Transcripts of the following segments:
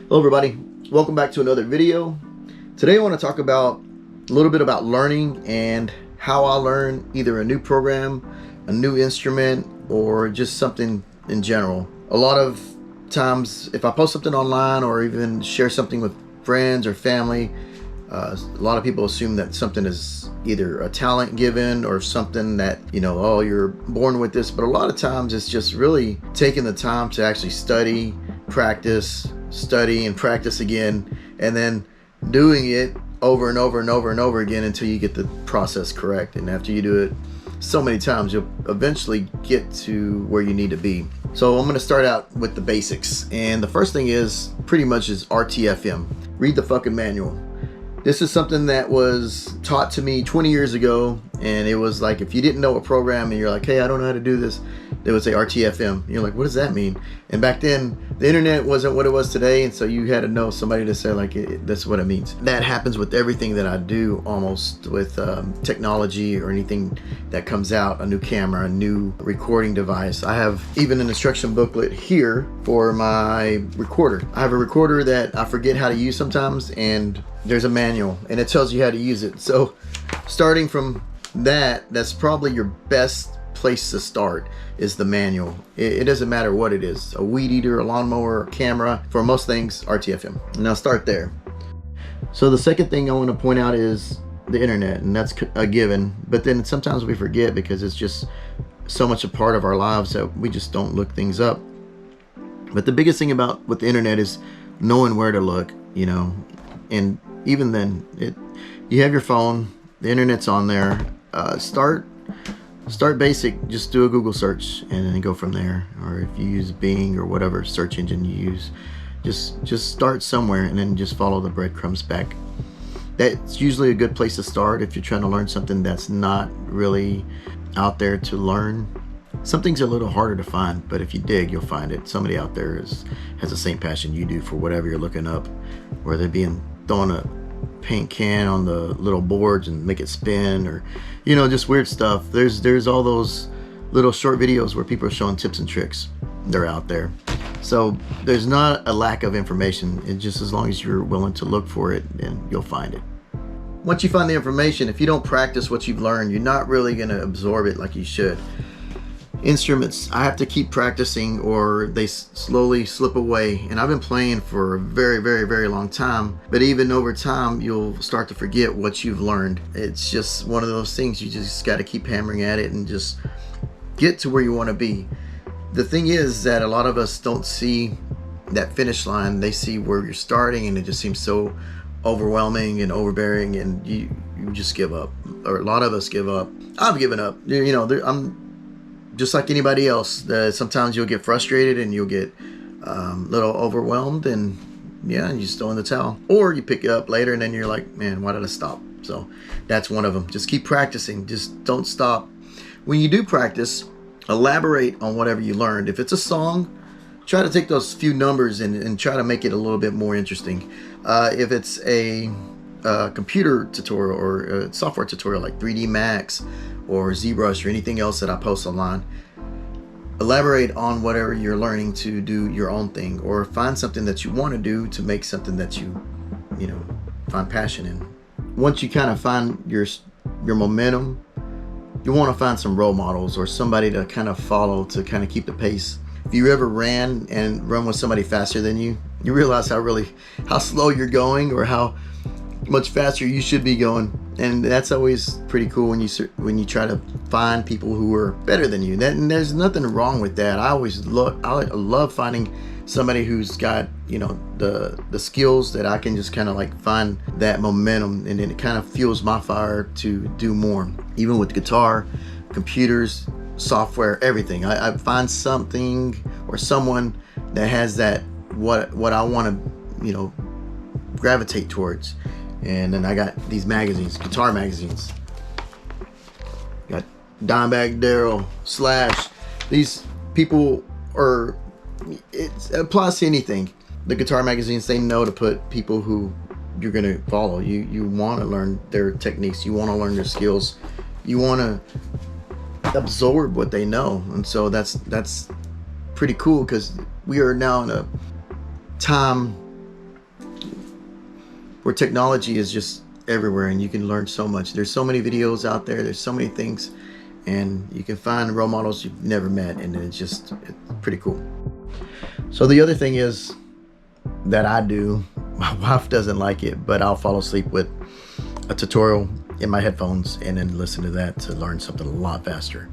Hello everybody, welcome back to another video. Today I want to talk about a little bit about learning and how I learn either a new program, a new instrument, or just something in general. A lot of times if I post something online or even share something with friends or family, a lot of people assume that something is either a talent given or something that, you know, oh, you're born with this. But a lot of times it's just really taking the time to actually study, practice, study and practice again, and then doing it over and over and over and over again until you get the process correct. And after you do it so many times, you'll eventually get to where you need to be. So I'm going to start out with the basics, and the first thing is pretty much is RTFM. Read the fucking manual. This is something that was taught to me 20 years ago, and it was like if you didn't know a program and you're like, hey, I don't know how to do this, they would say RTFM. You're like, what does that mean? And back then the internet wasn't what it was today, and so you had to know somebody to say like, that's what it means. That happens with everything that I do, almost with technology or anything that comes out, a new camera, a new recording device. I have even an instruction booklet here for my recorder. I have a recorder that I forget how to use sometimes, and there's a manual and it tells you how to use it. So starting from that's probably your best place to start, is the manual. It doesn't matter what it is, a weed eater, a lawnmower, a camera. For most things, RTFM. Now start there. So the second thing I want to point out is the internet, and that's a given, but then sometimes we forget because it's just so much a part of our lives that we just don't look things up. But the biggest thing about with the internet is knowing where to look, you know. And even then, you have your phone, the internet's on there. Start basic, just do a Google search and then go from there. Or if you use Bing or whatever search engine you use, just start somewhere and then just follow the breadcrumbs back. That's usually a good place to start if you're trying to learn something that's not really out there to learn. Some things are a little harder to find, but if you dig, you'll find it. Somebody out there has the same passion you do for whatever you're looking up, where they're throwing a paint can on the little boards and make it spin, or, you know, just weird stuff. There's all those little short videos where people are showing tips and tricks. They're out there. So there's not a lack of information. It's just as long as you're willing to look for it, then you'll find it. Once you find the information, if you don't practice what you've learned, you're not really going to absorb it like you should. Instruments, I have to keep practicing or they slowly slip away, and I've been playing for a very, very, very long time, but even over time you'll start to forget what you've learned. It's just one of those things, you just got to keep hammering at it and just get to where you want to be. The thing is that a lot of us don't see that finish line. They see where you're starting, and it just seems so overwhelming and overbearing, and you just give up, or a lot of us give up. I've given up, you know. I'm just like anybody else. Sometimes you'll get frustrated and you'll get a little overwhelmed, and yeah, you just throw in the towel, or you pick it up later and then you're like, man, why did I stop? So that's one of them. Just keep practicing. Just don't stop. When you do practice, elaborate on whatever you learned. If it's a song, try to take those few numbers and try to make it a little bit more interesting. If it's a computer tutorial or a software tutorial like 3D Max or ZBrush or anything else that I post online, elaborate on whatever you're learning to do your own thing, or find something that you want to do to make something that you know, find passion in. Once you kind of find your momentum, you want to find some role models or somebody to kind of follow to kind of keep the pace. If you ever run with somebody faster than you, you realize how slow you're going, or how much faster you should be going. And that's always pretty cool when you try to find people who are better than you. And there's nothing wrong with that. I love finding somebody who's got, you know, the skills that I can just kind of like find that momentum, and then it kind of fuels my fire to do more. Even with guitar, computers, software, everything, I find something or someone that has that what I want to, you know, gravitate towards. And then I got these magazines, guitar magazines. Got Dimebag Darrell, Slash. These people are, it applies to anything. The guitar magazines, they know to put people who you're gonna follow. You want to learn their techniques. You want to learn their skills. You want to absorb what they know. And so that's pretty cool, because we are now in a time where technology is just everywhere and you can learn so much. There's so many videos out there, there's so many things, and you can find role models you've never met, and it's pretty cool. So the other thing is that I do, my wife doesn't like it, but I'll fall asleep with a tutorial in my headphones and then listen to that to learn something a lot faster.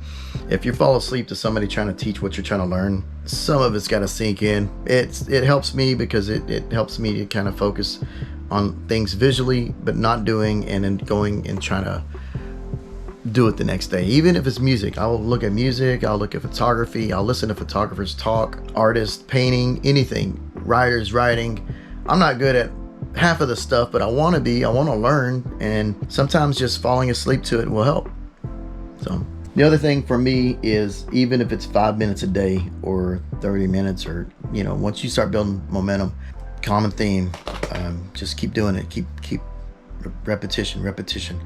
If you fall asleep to somebody trying to teach what you're trying to learn, some of it's got to sink in. It helps me because it helps me to kind of focus on things visually, but not doing and then going and trying to do it the next day. Even if it's music, I'll look at music, I'll look at photography, I'll listen to photographers talk, artists, painting, anything, writers, writing. I'm not good at half of the stuff, but I want to learn, and sometimes just falling asleep to it will help. So the other thing for me is, even if it's 5 minutes a day or 30 minutes, or once you start building momentum, common theme, just keep doing it. Keep repetition.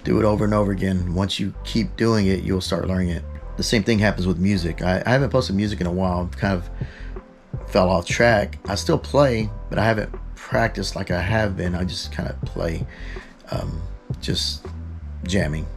Do it over and over again. Once you keep doing it, you'll start learning it. The same thing happens with music. I haven't posted music in a while. I've kind of fell off track. I still play, but I haven't practiced like I have been. I just kind of play, just jamming,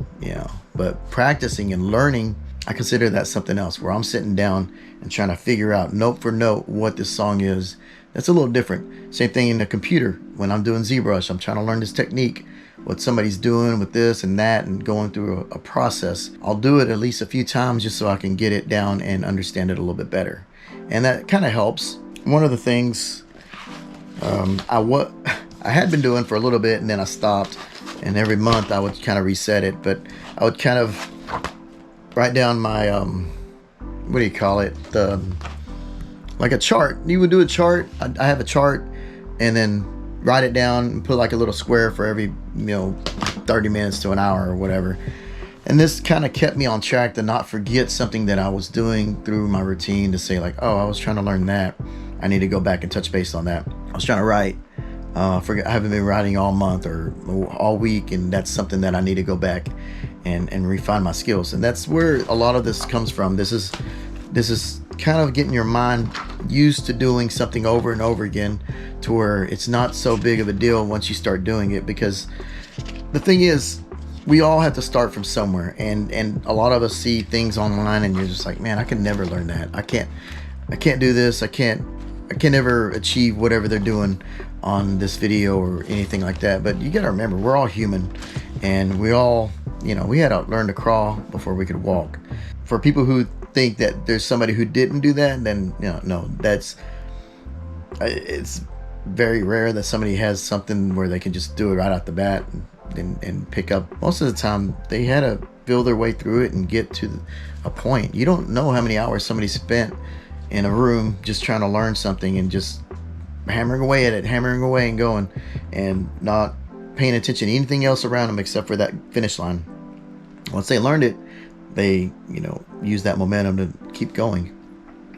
but practicing and learning, I consider that something else, where I'm sitting down and trying to figure out note for note what this song is. That's a little different. Same thing in the computer. When I'm doing ZBrush, I'm trying to learn this technique, what somebody's doing with this and that, and going through a process. I'll do it at least a few times just so I can get it down and understand it a little bit better. And that kind of helps. One of the things I had been doing for a little bit, and then I stopped, and every month I would kind of reset it, but I would kind of write down my what do you call it, like a chart. You would do a chart. I have a chart, and then write it down and put like a little square for every 30 minutes to an hour or whatever. And this kind of kept me on track to not forget something that I was doing through my routine, to say like, oh, I was trying to learn that, I need to go back and touch base on that. I was trying to write, I haven't been writing all month or all week, and that's something that I need to go back and refine my skills. And that's where a lot of this comes from. This is kind of getting your mind used to doing something over and over again, to where it's not so big of a deal once you start doing it. Because the thing is, we all have to start from somewhere, and a lot of us see things online and you're just like, man, I can never learn that. I can't do this. I can never achieve whatever they're doing on this video or anything like that. But you gotta remember, we're all human, and we all, we had to learn to crawl before we could walk. For people who think that there's somebody who didn't do that, then no, it's very rare that somebody has something where they can just do it right out the bat and pick up. Most of the time they had to feel their way through it and get to a point. You don't know how many hours somebody spent in a room just trying to learn something, and just hammering away at it, hammering away and going, and not paying attention to anything else around them except for that finish line. Once they learned it, they use that momentum to keep going.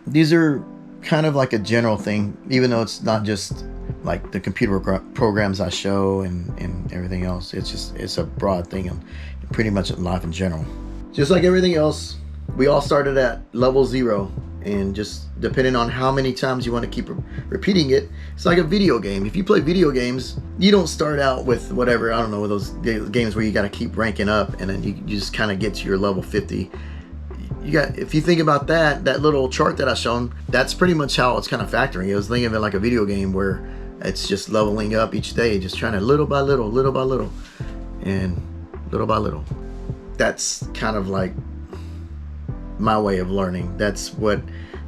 These are kind of like a general thing, even though it's not just like the computer programs I show and everything else. It's a broad thing, and pretty much in life in general. Just like everything else, we all started at level 0, and just depending on how many times you want to keep repeating it, it's like a video game. If you play video games, you don't start out with whatever, I don't know, those games where you got to keep ranking up, and then you just kind of get to your level 50. If you think about that little chart that I shown, that's pretty much how it's kind of factoring. I was thinking of it like a video game where it's just leveling up each day, just trying to little by little, and little by little. That's kind of like my way of learning.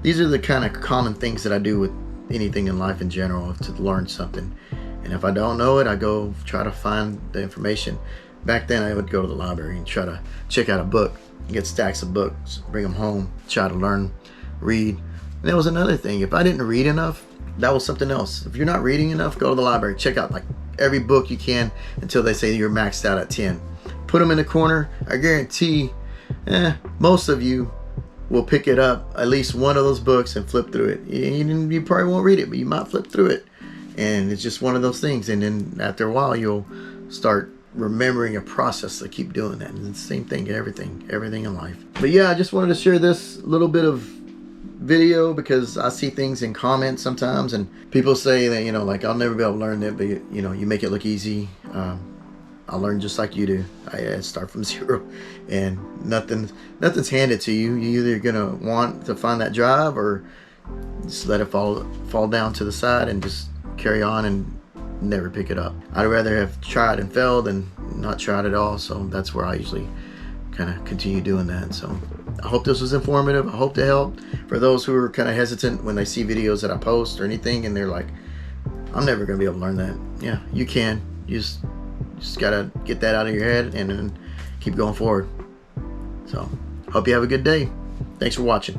These are the kind of common things that I do with anything in life in general, to learn something. And if I don't know it, I go try to find the information. Back then I would go to the library and try to check out a book, get stacks of books, bring them home, try to learn, read. And that was another thing. If I didn't read enough, that was something else. If you're not reading enough, go to the library, check out like every book you can until they say you're maxed out at 10. Put them in the corner. I guarantee most of you will pick it up, at least one of those books, and flip through it. You probably won't read it, but you might flip through it. And it's just one of those things. And then after a while, you'll start remembering a process to keep doing that. And it's the same thing in everything in life. But yeah, I just wanted to share this little bit of video because I see things in comments sometimes, and people say that, you know, like, I'll never be able to learn that, but you know, you make it look easy. I learned just like you do. I start from zero, and nothing's handed to you. You're either gonna want to find that drive or just let it fall down to the side and just carry on and never pick it up. I'd rather have tried and failed than not tried at all. So that's where I usually kind of continue doing that. So I hope this was informative. I hope to help for those who are kind of hesitant when they see videos that I post or anything, and they're like, I'm never gonna be able to learn that. Yeah, you can. You just gotta get that out of your head and then keep going forward. So hope you have a good day. Thanks for watching.